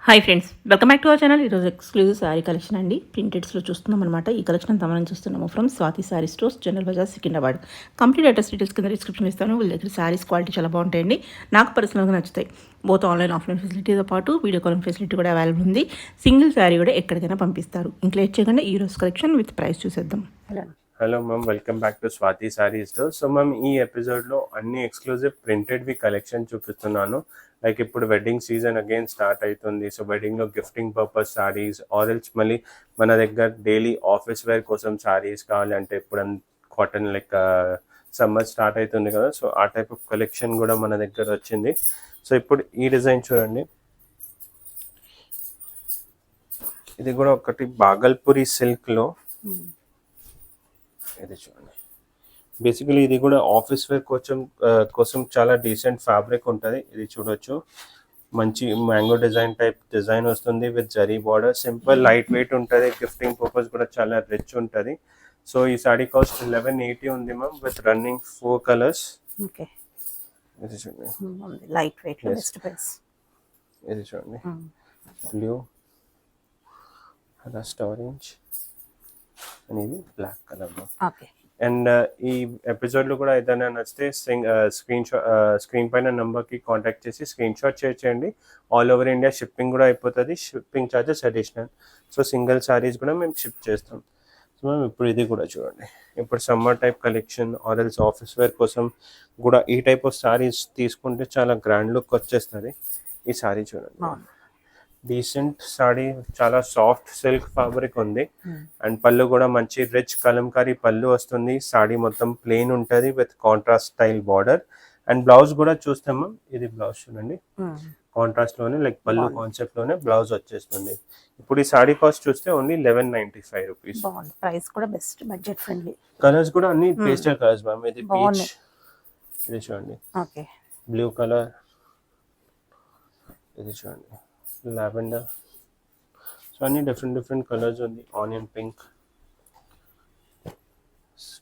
Hi friends, welcome back to our channel. ఈరోజు exclusive sari collection అండి. ప్రింటెడ్స్లో చూస్తున్నాం అనమాట. ఈ కలెక్షన్ అంతా మనం చూస్తున్నాము from Swathi sari stores, General Bazaar, Secunderabad. Complete address details కింద డిస్క్రిప్షన్ ఇస్తాను. వీళ్ళ దగ్గర శారీస్ క్వాలిటీ చాలా బాగుంటాయండి. నాకు పర్సనల్గా నచ్చుతాయి. బోత్ ఆన్లైన్ ఆఫ్లైన్ ఫెసిలిటీతో పాటు వీడియో కాలింగ్ ఫెసిలిటీ కూడా అవైలబుల్ ఉంది. సింగిల్ శారీ కూడా ఎక్కడికైనా పంపిస్తారు. ఇంకా లేట్ చేయకుండా ఈ రోజు కలెక్షన్ విత్ ప్రైస్ చూసేద్దాం. Hello ma'am, welcome back to Swathi Sarees. So ma'am, ఈ ఎపిసోడ్లో అన్ని ఎక్స్క్లూజివ్ ప్రింటెడ్వి కలెక్షన్ చూపిస్తున్నాను. లైక్ ఇప్పుడు వెడ్డింగ్ సీజన్ అగైన్ స్టార్ట్ అవుతుంది. సో వెడ్డింగ్లో గిఫ్టింగ్ పర్పస్ సారీస్, ఆరెల్స్ మళ్ళీ మన దగ్గర డైలీ ఆఫీస్ వేర్ కోసం సారీస్ కావాలి అంటే ఇప్పుడు కాటన్ లైక్ సమ్మర్ స్టార్ట్ అవుతుంది కదా, సో ఆ టైప్ ఆఫ్ కలెక్షన్ కూడా మన దగ్గర వచ్చింది. సో ఇప్పుడు ఈ డిజైన్ చూడండి. ఇది కూడా ఒకటి బాగల్పూరి సిల్క్లో. ఇది చూడండి. బేసికలీ ఇది కూడా ఆఫీస్ వేర్ కోసం చాలా డీసెంట్ ఫ్యాబ్రిక్ ఉంటుంది. ఇది చూడొచ్చు, మంచి మ్యాంగో డిజైన్ వస్తుంది with zari border. Simple light weight ఉంటుంది. గిఫ్టింగ్ పర్పస్ కూడా చాలా రిచ్ ఉంటుంది. సో ఈ సారీ కాస్ట్ 1180 ఉంది ma'am, with running 4 colours. Okay, ఇది చూడండి, లైట్ వెయిట్ బెస్ట్ ప్రైస్. ఇది చూడండి, బ్లూ, రస్ట్ ఆరెంజ్ అనేది black colour ma'am. Okay, and ఈ ఎపిసోడ్లో కూడా ఏదైనా నచ్చితే స్క్రీన్ పైన నెంబర్కి కాంటాక్ట్ చేసి స్క్రీన్ షాట్ చేయండి. ఆల్ ఓవర్ ఇండియా షిప్పింగ్ కూడా అయిపోతుంది. Shipping charges additional. So single saris కూడా మేము షిప్ చేస్తాం. సో మేము ఇప్పుడు ఇది కూడా చూడండి. ఇప్పుడు సమ్మర్ టైప్ కలెక్షన్ ఆర్ఎల్స్ ఆఫీస్ వేర్ కోసం కూడా ఈ టైప్ ఆఫ్ సారీస్ తీసుకుంటే చాలా గ్రాండ్ లుక్ వచ్చేస్తుంది. ఈ సారీ చూడండి, డీసెంట్ సారీ, చాలా సాఫ్ట్ సిల్క్ ఫ్యాబ్రిక్ ఉంది. అండ్ పళ్ళు కూడా మంచి రిచ్ కలంకారీ పళ్ళు వస్తుంది. సారీ మొత్తం ప్లెయిన్ ఉంటుంది with contrast style border. And blouse కూడా చూస్తాము. ఇది బ్లౌజ్ చూడండి, కాంట్రాస్ట్ లోనే లైక్ పళ్ళు కాన్సెప్ట్ లోనే బ్లౌజ్ వచ్చేస్తుంది. ఇప్పుడు ఈ సారీ కాస్ట్ చూస్తే ఓన్లీ 1195 రూపీస్. ప్రైస్ కూడా బెస్ట్, బడ్జెట్ ఫ్రెండ్లీ. కలర్స్ కూడా అన్ని పేస్టల్ కలర్స్ మ్యామ్. ఇది పీచ్, ఇది చూడండి, బ్లూ కలర్, ఇది చూడండి లావెండర్. సో అన్ని డిఫరెంట్ కలర్స్ ఉంది. ఆనియన్ పింక్,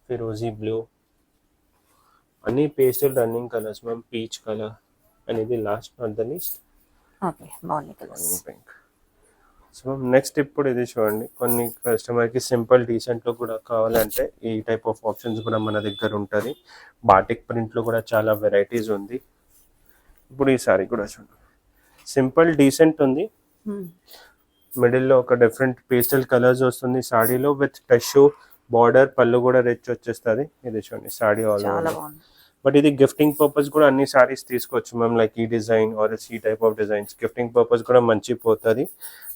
ఫిరోజీ బ్లూ, అన్ని pastel running colours ma'am. Peach colour and ఇది last not the least pink. So next ఇప్పుడు ఇది చూడండి. కొన్ని కస్టమర్కి సింపుల్ డీసెంట్లో కూడా కావాలంటే ఈ టైప్ ఆఫ్ ఆప్షన్స్ కూడా మన దగ్గర ఉంటుంది. బాటిక్ ప్రింట్లో కూడా చాలా వెరైటీస్ ఉంది. ఇప్పుడు ఈ సారీ కూడా చూడండి, సింపుల్ డీసెంట్ ఉంది. మిడిల్లో ఒక డిఫరెంట్ పేస్టల్ కలర్స్ వస్తుంది సాడీలో విత్ టషు బార్డర్. పళ్ళు కూడా రిచ్ వచ్చేస్తుంది. ఇది చూడండి సాడీ ఆల్ ఓవర్. బట్ ఇది గిఫ్టింగ్ పర్పస్ కూడా అన్ని సారీస్ తీసుకోవచ్చు మ్యామ్. లైక్ ఈ డిజైన్ ఆర్ ఈ type of designs gifting purpose కూడా మంచి పోతుంది.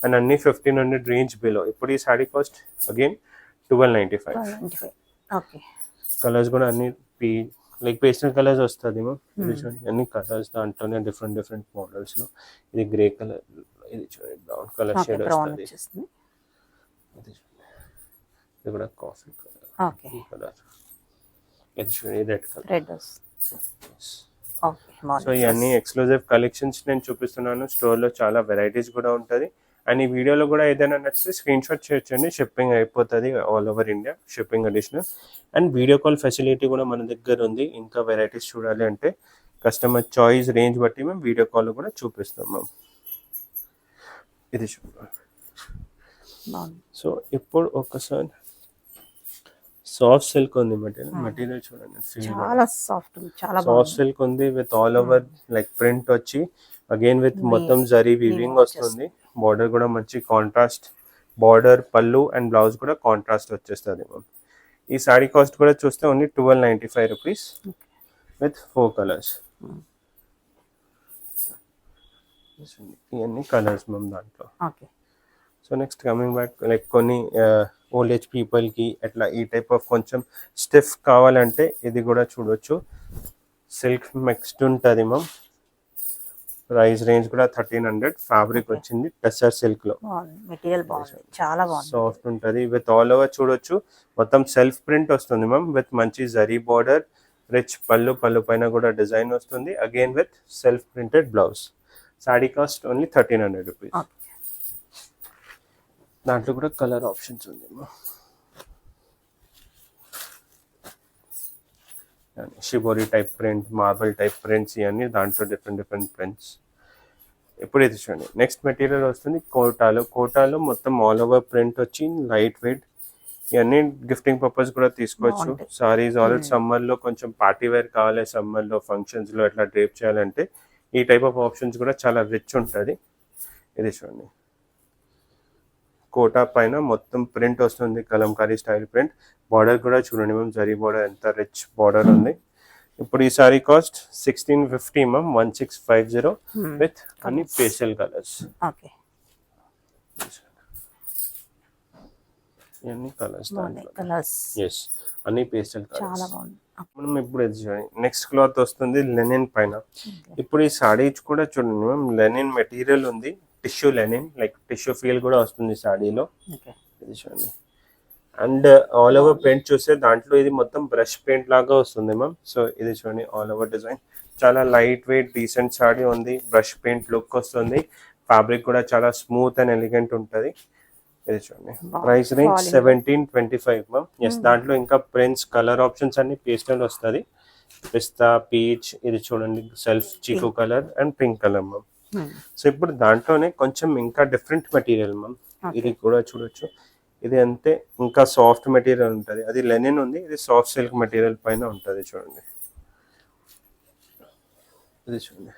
అండ్ అన్ని 1500 రేంజ్ బిలో. ఇప్పుడు ఈ సారీ కాస్ట్ అగైన్ 1295. కలర్స్ కూడా అన్ని లైక్ పేస్టల్ కలర్స్ వస్తుంది మ్యామ్. ఇది చూడండి, అన్ని కలర్స్ దాంట్లోనే డిఫరెంట్ మోడల్స్. ఇది గ్రే కలర్, ఇది చూడండి బ్రౌన్ కలర్ షేడ్ వస్తుంది. ఇది కూడా కాఫీ కలర్, ఇది చూడండి రెడ్ కలర్. సో ఇవన్నీ ఎక్స్క్లూజివ్ కలెక్షన్స్ నేను చూపిస్తున్నాను. స్టోర్లో చాలా వెరైటీస్ కూడా ఉంటుంది. అండ్ ఈ వీడియోలో కూడా ఏదైనా నచ్చితే స్క్రీన్ షాట్ చేయొచ్చండి. షిప్పింగ్ అయిపోతుంది all over India, shipping additional. And video call facility కూడా మన దగ్గర ఉంది. ఇంకా వెరైటీస్ చూడాలి అంటే కస్టమర్ చాయిస్ రేంజ్ బట్టి మేము వీడియో కాల్ కూడా చూపిస్తాం మ్యామ్. ఇది చూడండి. సో ఇప్పుడు ఒకసారి సాఫ్ట్ సిల్క్ ఉంది మెటీరియల్ చూడండి. చాలా సాఫ్ట్, చాలా సాఫ్ట్ సిల్క్ ఉంది with all over like print వచ్చి అగైన్ విత్ మొత్తం జరీ వీవింగ్ వస్తుంది. బార్డర్ కూడా మంచి కాంట్రాస్ట్ బార్డర్, పళ్ళు అండ్ బ్లౌజ్ కూడా కాంట్రాస్ట్ వచ్చేస్తుంది మ్యామ్. ఈ సారీ కాస్ట్ కూడా చూస్తే ఓన్లీ 1295 రూపీస్ విత్ 4 కలర్స్. ఇవన్నీ కలర్స్ మ్యామ్ దాంట్లో. So next coming back, like కొన్ని ఓల్డ్ ఏజ్ పీపుల్కి అట్లా ఈ టైప్ ఆఫ్ కొంచెం స్టిఫ్ కావాలంటే ఇది కూడా చూడొచ్చు. సిల్క్ మిక్స్డ్ ఉంటుంది మ్యామ్. ప్రైస్ రేంజ్ కూడా 1300. ఫ్యాబ్రిక్ వచ్చింది టెస్సర్ సిల్క్లో. మెటీరియల్ బాగుంది, చాలా బాగుంది, సాఫ్ట్ ఉంటుంది విత్ ఆల్ ఓవర్ చూడొచ్చు. మొత్తం సెల్ఫ్ ప్రింట్ వస్తుంది మ్యామ్ విత్ మంచి జరీ బార్డర్, రిచ్ పళ్ళు పైన కూడా డిజైన్ వస్తుంది. Again with self printed blouse. Sorry cost only 1300 rupees. దాంట్లో కూడా కలర్ ఆప్షన్స్ ఉంది. Shibori type print, marble type prints, ఇవన్నీ దాంట్లో డిఫరెంట్ ప్రింట్స్. ఇప్పుడు ఇది చూడండి నెక్స్ట్ మెటీరియల్ వస్తుంది కోటాలో మొత్తం ఆల్ ఓవర్ ప్రింట్ వచ్చి లైట్ వెయిట్. ఇవన్నీ గిఫ్టింగ్ పర్పస్ కూడా తీసుకోవచ్చు. బాగుంటాయి. సారీస్ ఆల్రెడీ సమ్మర్లో కొంచెం పార్టీ వేర్ కావాలి, సమ్మర్లో ఫంక్షన్స్లో ఎట్లా డ్రేప్ చేయాలంటే ఈ టైప్ ఆఫ్ ఆప్షన్స్ కూడా చాలా రిచ్ ఉంటుంది. ఇది చూడండి కోటా పైన మొత్తం ప్రింట్ వస్తుంది, కలంకారీ స్టైల్ ప్రింట్. బార్డర్ కూడా చూడండి మ్యామ్, జరీ బార్డర్ ఎంత రిచ్ బార్డర్ ఉంది. ఇప్పుడు ఈ సారీ కాస్ట్ 1650 మ్యామ్, 1650 విత్ అన్ని పేస్టల్ కలర్స్. ఓకే, ఇవన్నీ కలర్స్ కలర్స్ ఎస్, అన్ని పేస్టల్ చాలా కలర్స్. బాగుంది. మనం ఇప్పుడు ఇది చూడండి నెక్స్ట్ క్లాత్ వస్తుంది లెనిన్ పైన. ఇప్పుడు ఈ సాడీ కూడా చూడండి మ్యామ్, లెనిన్ మెటీరియల్ ఉంది, tissue linen, like tissue feel కూడా వస్తుంది సాడీలో. ఓకే, ఇది చూడండి అండ్ ఆల్ ఓవర్ పెయింట్ చూస్తే దాంట్లో ఇది మొత్తం బ్రష్ పెయింట్ లాగా వస్తుంది మ్యామ్. సో ఇది చూడండి ఆల్ ఓవర్ డిజైన్ చాలా లైట్ వెయిట్ డీసెంట్ సాడీ ఉంది, బ్రష్ పెయింట్ లుక్ వస్తుంది. ఫ్యాబ్రిక్ కూడా చాలా స్మూత్ అండ్ ఎలిగెంట్ ఉంటుంది. ఇది చూడండి ప్రైస్ రేంజ్ 1725 మ్యామ్. ఎస్, దాంట్లో ఇంకా ప్రింట్స్ కలర్ ఆప్షన్స్ అన్ని పేస్టల్ వస్తుంది, పిస్తా, పీచ్, ఇది చూడండి సెల్ఫ్ చీకు colour and pink colour ma'am. So ఇప్పుడు దాంట్లోనే కొంచెం ఇంకా డిఫరెంట్ మెటీరియల్ మ్యామ్, ఇది కూడా చూడొచ్చు. ఇది అంతే ఇంకా సాఫ్ట్ మెటీరియల్ ఉంటుంది, అది లెనిన్ ఉంది, ఇది సాఫ్ట్ సిల్క్ మెటీరియల్ పైన ఉంటుంది. చూడండి ఇది చూడండి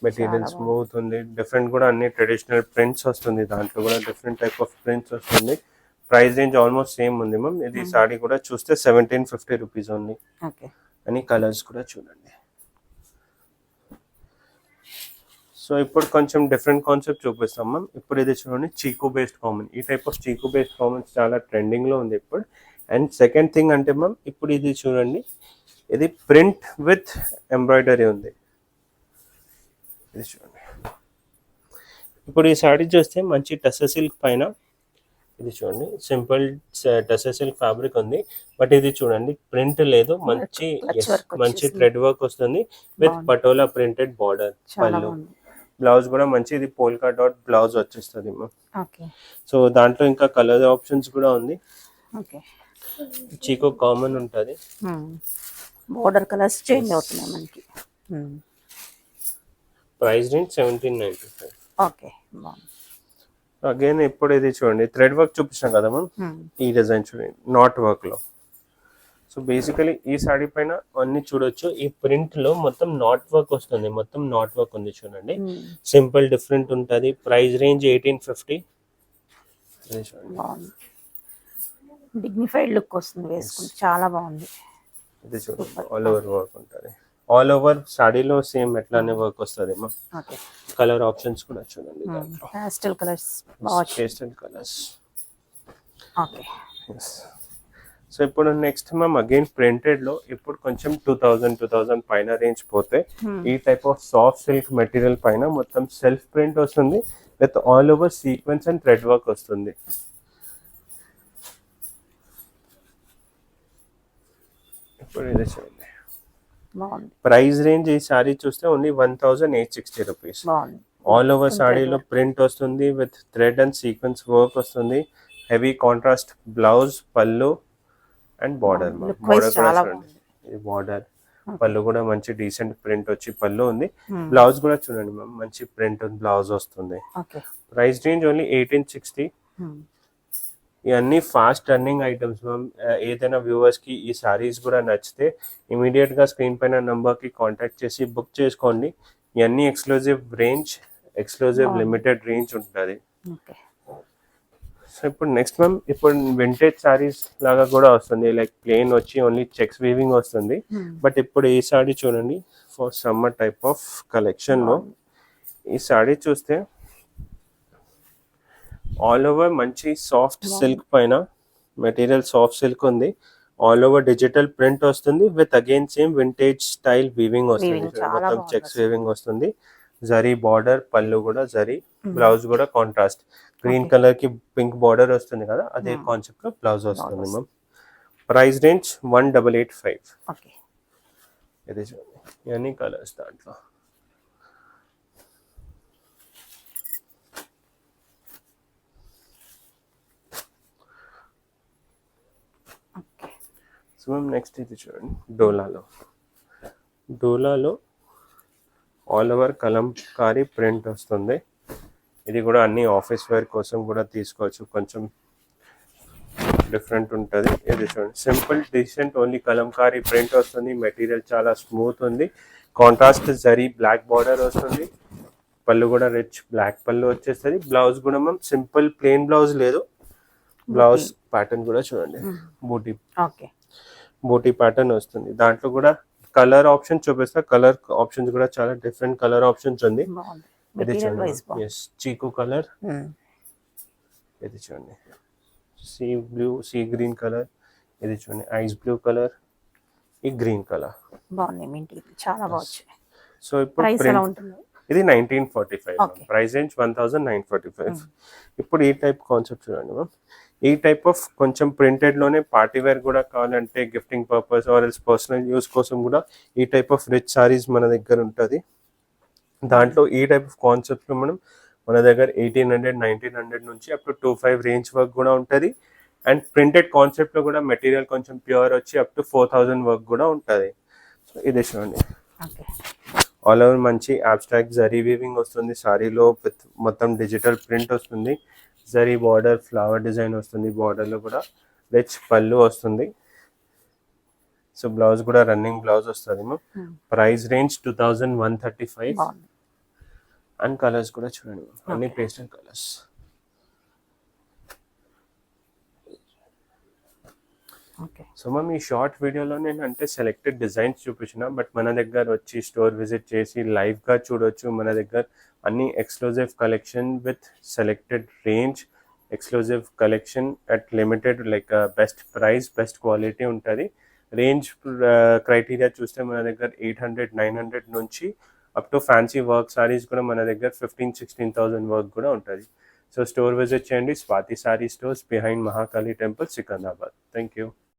మెటీరియల్ స్మూత్ ఉంది, డిఫరెంట్ కూడా అన్ని ట్రెడిషనల్ ప్రింట్స్ వస్తుంది, దాంట్లో కూడా డిఫరెంట్ టైప్ ఆఫ్ ప్రింట్స్ వస్తుంది. ప్రైస్ రేంజ్ ఆల్మోస్ట్ సేమ్ ఉంది మ్యామ్. ఇది సాడీ కూడా చూస్తే 1750 రూపీస్ ఉంది. అని కలర్స్ కూడా చూడండి. సో ఇప్పుడు కొంచెం డిఫరెంట్ కాన్సెప్ట్ చూపిస్తాం మ్యామ్. ఇప్పుడు ఇది చూడండి చీకు బేస్డ్ కామన్, ఈ టైప్ ఆఫ్ చీకు బేస్డ్ కామన్స్ చాలా ట్రెండింగ్లో ఉంది ఇప్పుడు. అండ్ సెకండ్ థింగ్ అంటే మ్యామ్, ఇప్పుడు ఇది చూడండి ఇది ప్రింట్ విత్ ఎంబ్రాయిడరీ ఉంది. ఇది చూడండి ఇప్పుడు ఈ సాడీ చూస్తే మంచి టస్సర్ సిల్క్ పైన, ఇది చూడండి సింపుల్ టస్సర్ సిల్క్ ఫ్యాబ్రిక్ ఉంది, బట్ ఇది చూడండి ప్రింట్ లేదు, మంచి థ్రెడ్ వర్క్ వస్తుంది విత్ పటోలా ప్రింటెడ్ బార్డర్. పళ్ళు బ్లౌజ్ కూడా మంచి ఇది పోల్కా డాట్ బ్లౌజ్ వచ్చేస్తుంది మ్యామ్. సో దాంట్లో ఇంకా కలర్ ఆప్షన్స్ కూడా ఉంది. చీకో కామన్ ఉంటుంది, బోర్డర్ కలర్స్ చేంజ్ అవుతున్నాయి మనకి. Price range 1795. ఓకే, అగైన్ ఇప్పుడు ఇది చూడండి థ్రెడ్ వర్క్ చూపించాం కదా మ్యామ్, ఈ డిజైన్ చూడండి నాట్ వర్క్ లో. సో బేసికలీ ఈ సాడీ పైన అన్ని చూడొచ్చు, ఈ ప్రింట్ లో మొత్తం నాట్ వర్క్ వస్తుంది, మొత్తం నాట్ వర్క్ ఉంది చూడండి, సింపుల్ డిఫరెంట్ ఉంటుంది. Price range 1850. డిగ్నిఫైడ్ లుక్ వస్తుంది వేసుకుంటే, చాలా బాగుంది. ఇది చూడండి ఆల్ ఓవర్ వర్క్ ఉంటుంది, ఆల్ ఓవర్ సాడీలో సేమ్ ఎట్లానే వర్క్ వస్తుంది. కలర్ ఆప్షన్స్ కూడా చూడండి, పేస్టల్ కలర్స్. ఓకే, సో ఇప్పుడు నెక్స్ట్ మ్యామ్ అగైన్ ప్రింటెడ్ లో ఇప్పుడు కొంచెం 2000 పైన రేంజ్ పోతే ఈ type of soft silk material పైన మొత్తం సెల్ఫ్ ప్రింట్ వస్తుంది with all over sequence and thread work వస్తుంది. ఇప్పుడు ఇది చూడండి ప్రైస్ రేంజ్ ఈ సారీ చూస్తే ఓన్లీ 1860 రూపీస్. ఆల్ ఓవర్ సాడీలో ప్రింట్ వస్తుంది with thread and sequence work వస్తుంది, హెవీ కాంట్రాస్ట్ బ్లౌజ్, పళ్ళు అండ్ బార్డర్. బార్డర్ కూడా చూడండి, ఇది బార్డర్, పళ్ళు కూడా మంచి డీసెంట్ ప్రింట్ వచ్చి పళ్ళు ఉంది. బ్లౌజ్ కూడా చూడండి మ్యామ్, మంచి ప్రింట్ బ్లౌజ్ వస్తుంది. Price range only 1860. ఇవన్నీ ఫాస్ట్ టర్నింగ్ ఐటమ్స్ మ్యామ్. ఏదైనా వ్యూవర్స్ కి ఈ సారీస్ కూడా నచ్చితే ఇమీడియట్ గా స్క్రీన్ పైన నంబర్ కి కాంటాక్ట్ చేసి బుక్ చేసుకోండి. ఇవన్నీ exclusive range, exclusive limited range ఉంటుంది. సో ఇప్పుడు నెక్స్ట్ మ్యామ్, ఇప్పుడు వింటేజ్ సారీస్ లాగా కూడా వస్తుంది, లైక్ ప్లెయిన్ వచ్చి ఓన్లీ చెక్స్ వీవింగ్ వస్తుంది. బట్ ఇప్పుడు ఈ సారీ చూడండి for summer type of collection లో ఈ సారీ చూస్తే ఆల్ ఓవర్ మంచి సాఫ్ట్ సిల్క్ పైన మెటీరియల్ సాఫ్ట్ సిల్క్ ఉంది, ఆల్ ఓవర్ డిజిటల్ ప్రింట్ వస్తుంది with again same vintage style weaving వస్తుంది, మొత్తం చెక్స్ వీవింగ్ వస్తుంది. జరీ బార్డర్, పళ్ళు కూడా జరీ, బ్లౌజ్ కూడా కాంట్రాస్ట్ గ్రీన్ కలర్ కి పింక్ బార్డర్ వస్తుంది కదా, అదే కాన్సెప్ట్ లో బ్లౌజ్ వస్తుంది మ్యామ్. Price range 1885. ఇది చూడండి ఇవన్నీ కలర్స్ దాంట్లో. సో మ్యామ్ నెక్స్ట్ ఇది చూడండి డోలాలో ఆల్ ఓవర్ కలంకారీ ప్రింట్ వస్తుంది. ఇది కూడా అన్ని ఆఫీస్ వేర్ కోసం కూడా తీసుకోవచ్చు, కొంచెం డిఫరెంట్ ఉంటుంది. ఇది చూడండి, simple decent only Kalamkari print వస్తుంది. మెటీరియల్ చాలా స్మూత్ ఉంది. కాంట్రాస్ట్ జరీ బ్లాక్ బార్డర్ వస్తుంది. పళ్ళు కూడా రిచ్ బ్లాక్ పళ్ళు వచ్చేస్తుంది. బ్లౌజ్ కూడా మనం సింపుల్ ప్లెయిన్ బ్లౌజ్ లేదు, బ్లౌజ్ ప్యాటర్న్ కూడా చూడండి, బూటీ బూటీ ప్యాటర్న్ వస్తుంది. దాంట్లో కూడా కలర్ ఆప్షన్ చూపిస్తా. కలర్ ఆప్షన్స్ కూడా చాలా డిఫరెంట్ కలర్ ఆప్షన్స్ ఉంది. ఇది చూడండి, ఎస్ చీకు కలర్, ఇది చూడండి sea blue, sea green colour, ఇది చూడండి ఐస్ బ్లూ కలర్, ఈ గ్రీన్ కలర్ బాగున్నాయి, చాలా బాగుంది. సో ఇప్పుడు ఇది 1945, ప్రైస్ రేంజ్ 1945. ఇప్పుడు ఈ టైప్ కాన్సెప్ట్ చూడండి మ్యామ్. ఈ టైప్ ఆఫ్ కొంచెం ప్రింటెడ్లోనే పార్టీ వేర్ కూడా కావాలంటే gifting purpose or else personal use కోసం కూడా ఈ టైప్ ఆఫ్ రిచ్ సారీస్ మన దగ్గర ఉంటుంది. దాంట్లో ఈ టైప్ ఆఫ్ కాన్సెప్ట్లో మన దగ్గర 1800, 1900 నుంచి అప్ టు 25 రేంజ్ వర్క్ కూడా ఉంటుంది. అండ్ ప్రింటెడ్ కాన్సెప్ట్లో కూడా మెటీరియల్ కొంచెం ప్యూర్ వచ్చి అప్ టు 4000 వర్క్ కూడా ఉంటుంది. సో ఇది చూడండి, ఆల్ ఓవర్ మంచి అబ్స్ట్రాక్ట్ జరీ వీవింగ్ వస్తుంది. సారీలో విత్ మొత్తం డిజిటల్ ప్రింట్ వస్తుంది. జరీ బార్డర్ ఫ్లవర్ డిజైన్ వస్తుంది. బార్డర్లో కూడా రిచ్ పళ్ళు వస్తుంది. సో బ్లౌజ్ కూడా రన్నింగ్ బ్లౌజ్ వస్తుంది. Price range 2135. అండ్ కలర్స్ కూడా చూడండి, అన్ని పేస్టల్ కలర్స్. సో మ్యామ్ ఈ షార్ట్ వీడియోలో నేను అంటే సెలెక్టెడ్ డిజైన్స్ చూపించిన, బట్ మన దగ్గర వచ్చి స్టోర్ విజిట్ చేసి లైవ్గా చూడొచ్చు. మన దగ్గర అన్ని exclusive collection with selected range, exclusive collection at limited like best price, best quality ఉంటుంది. రేంజ్ క్రైటీరియా చూస్తే మన దగ్గర 800, 900 నుంచి up to fancy work saris కూడా మన దగ్గర 15,000-16,000 వర్క్ కూడా ఉంటుంది. సో స్టోర్ విజిట్ చేయండి. Swathi sorry stores, behind Mahakali temple, Secunderabad. Thank you.